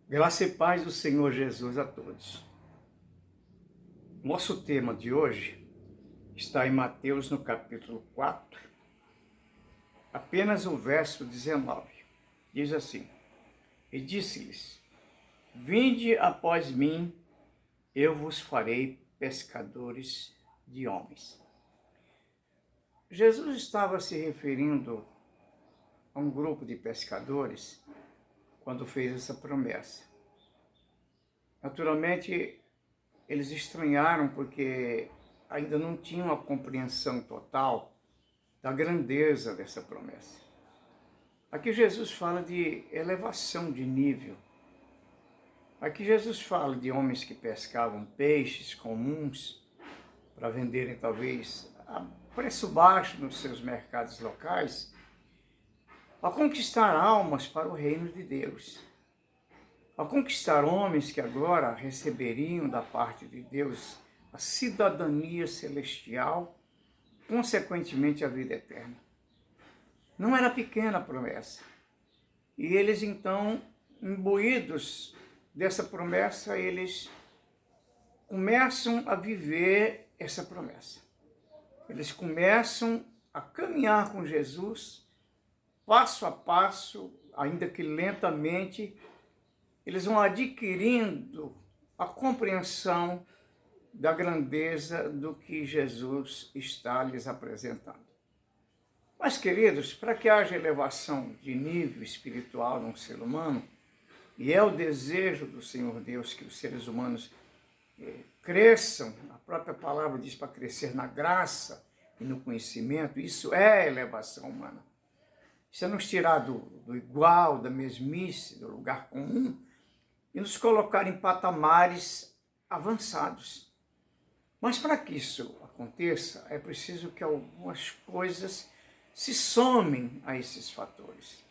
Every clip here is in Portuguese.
Graça e paz do Senhor Jesus a todos. Nosso tema de hoje está em Mateus, no capítulo 4, apenas o verso 19. Diz assim: E disse-lhes: Vinde após mim, eu vos farei pescadores de homens. Jesus estava se referindo a um grupo de pescadores quando fez essa promessa. Naturalmente, eles estranharam porque ainda não tinham a compreensão total da grandeza dessa promessa. Aqui Jesus fala de elevação de nível. Aqui Jesus fala de homens que pescavam peixes comuns para venderem talvez a preço baixo nos seus mercados locais, a conquistar almas para o reino de Deus, a conquistar homens que agora receberiam da parte de Deus a cidadania celestial, consequentemente a vida eterna. Não era pequena a promessa. E eles então, imbuídos dessa promessa, eles começam a viver essa promessa. Eles começam a caminhar com Jesus, passo a passo, ainda que lentamente, eles vão adquirindo a compreensão da grandeza do que Jesus está lhes apresentando. Mas, queridos, para que haja elevação de nível espiritual num ser humano, e é o desejo do Senhor Deus que os seres humanos cresçam, a própria palavra diz para crescer na graça e no conhecimento, isso é elevação humana. Isso é nos tirar do igual, da mesmice, do lugar comum, e nos colocar em patamares avançados. Mas para que isso aconteça, é preciso que algumas coisas se somem a esses fatores.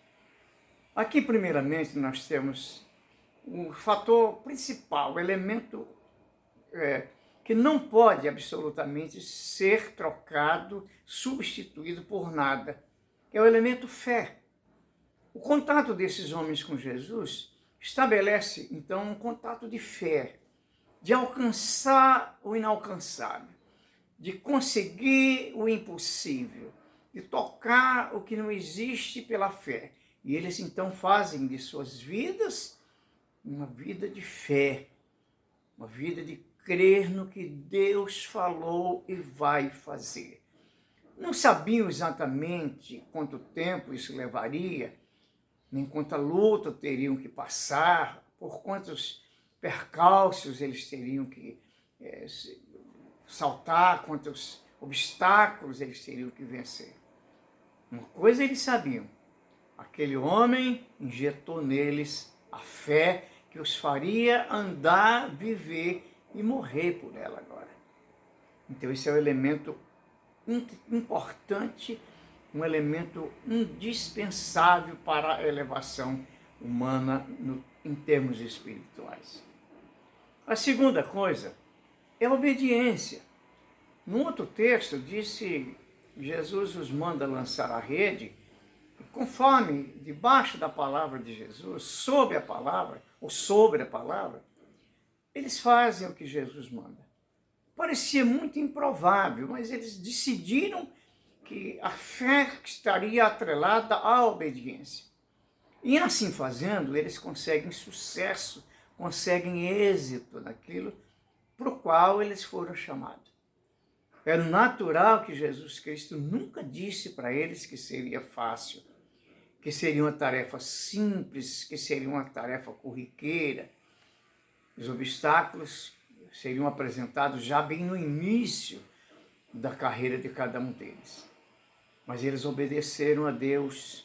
Aqui, primeiramente, nós temos o fator principal, o elemento que não pode absolutamente ser trocado, substituído por nada, que é o elemento fé. O contato desses homens com Jesus estabelece, então, um contato de fé, de alcançar o inalcançável, de conseguir o impossível, de tocar o que não existe pela fé. E eles, então, fazem de suas vidas uma vida de fé, uma vida de crer no que Deus falou e vai fazer. Não sabiam exatamente quanto tempo isso levaria, nem quanta luta teriam que passar, por quantos percalços eles teriam que saltar, quantos obstáculos eles teriam que vencer. Uma coisa eles sabiam: aquele homem injetou neles a fé que os faria andar, viver e morrer por ela agora. Então esse é o elemento importante, um elemento indispensável para a elevação humana em termos espirituais. A segunda coisa é a obediência. Num outro texto, disse, Jesus os manda lançar a rede, e conforme, debaixo da palavra de Jesus, sob a palavra, ou sobre a palavra, eles fazem o que Jesus manda. Parecia muito improvável, mas eles decidiram que a fé estaria atrelada à obediência. E assim fazendo, eles conseguem sucesso, conseguem êxito naquilo para o qual eles foram chamados. É natural que Jesus Cristo nunca disse para eles que seria fácil, que seria uma tarefa simples, que seria uma tarefa corriqueira. Os obstáculos seriam apresentados já bem no início da carreira de cada um deles. Mas eles obedeceram a Deus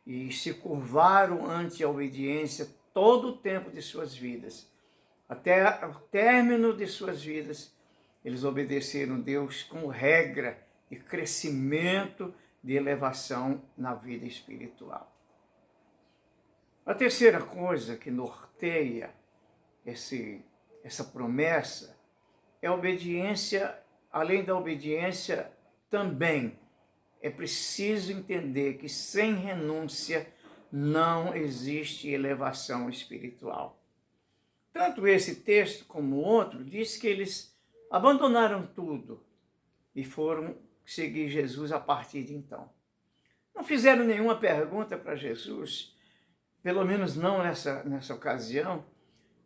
e se curvaram ante a obediência todo o tempo de suas vidas. Até o término de suas vidas, eles obedeceram a Deus como regra de crescimento, de elevação na vida espiritual. A terceira coisa que norteia essa promessa é a obediência. Além da obediência, também é preciso entender que sem renúncia não existe elevação espiritual. tanto esse texto como o outro diz que eles abandonaram tudo e foram seguir Jesus a partir de então. Não fizeram nenhuma pergunta para Jesus, pelo menos não nessa ocasião,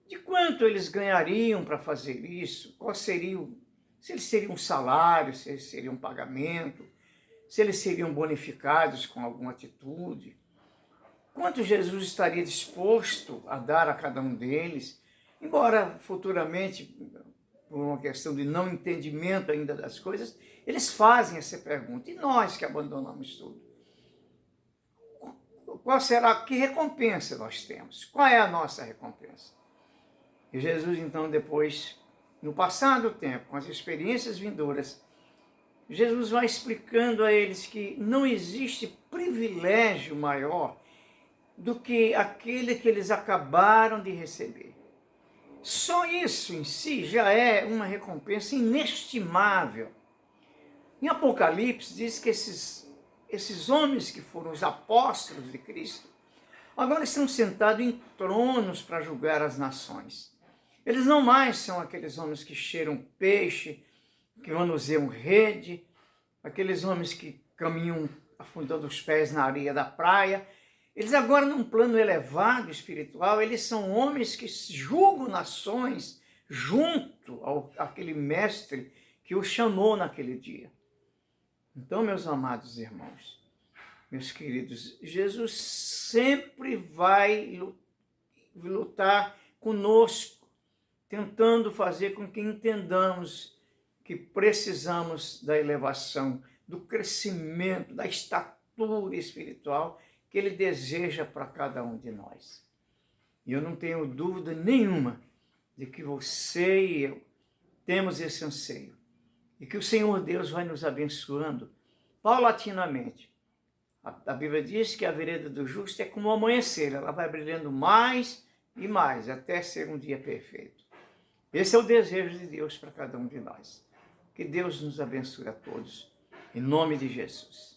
de quanto eles ganhariam para fazer isso, qual seria, se eles teriam um salário, se eles teriam um pagamento, se eles seriam bonificados com alguma atitude, quanto Jesus estaria disposto a dar a cada um deles, embora futuramente, por uma questão de não entendimento ainda das coisas, eles fazem essa pergunta. E nós que abandonamos tudo? Qual será, que recompensa nós temos? Qual é a nossa recompensa? E Jesus, então, depois, no passar do tempo, com as experiências vindouras, Jesus vai explicando a eles que não existe privilégio maior do que aquele que eles acabaram de receber. Só isso em si já é uma recompensa inestimável. Em Apocalipse diz que esses homens que foram os apóstolos de Cristo, agora estão sentados em tronos para julgar as nações. Eles não mais são aqueles homens que cheiram peixe, que manuseiam rede, aqueles homens que caminham afundando os pés na areia da praia. Eles agora, num plano elevado espiritual, eles são homens que julgam nações junto àquele mestre que os chamou naquele dia. Então, meus amados irmãos, meus queridos, Jesus sempre vai lutar conosco, tentando fazer com que entendamos que precisamos da elevação, do crescimento, da estatura espiritual que Ele deseja para cada um de nós. E eu não tenho dúvida nenhuma de que você e eu temos esse anseio e que o Senhor Deus vai nos abençoando paulatinamente. A Bíblia diz que a vereda do justo é como o amanhecer, ela vai brilhando mais e mais, até ser um dia perfeito. Esse é o desejo de Deus para cada um de nós. Que Deus nos abençoe a todos, em nome de Jesus.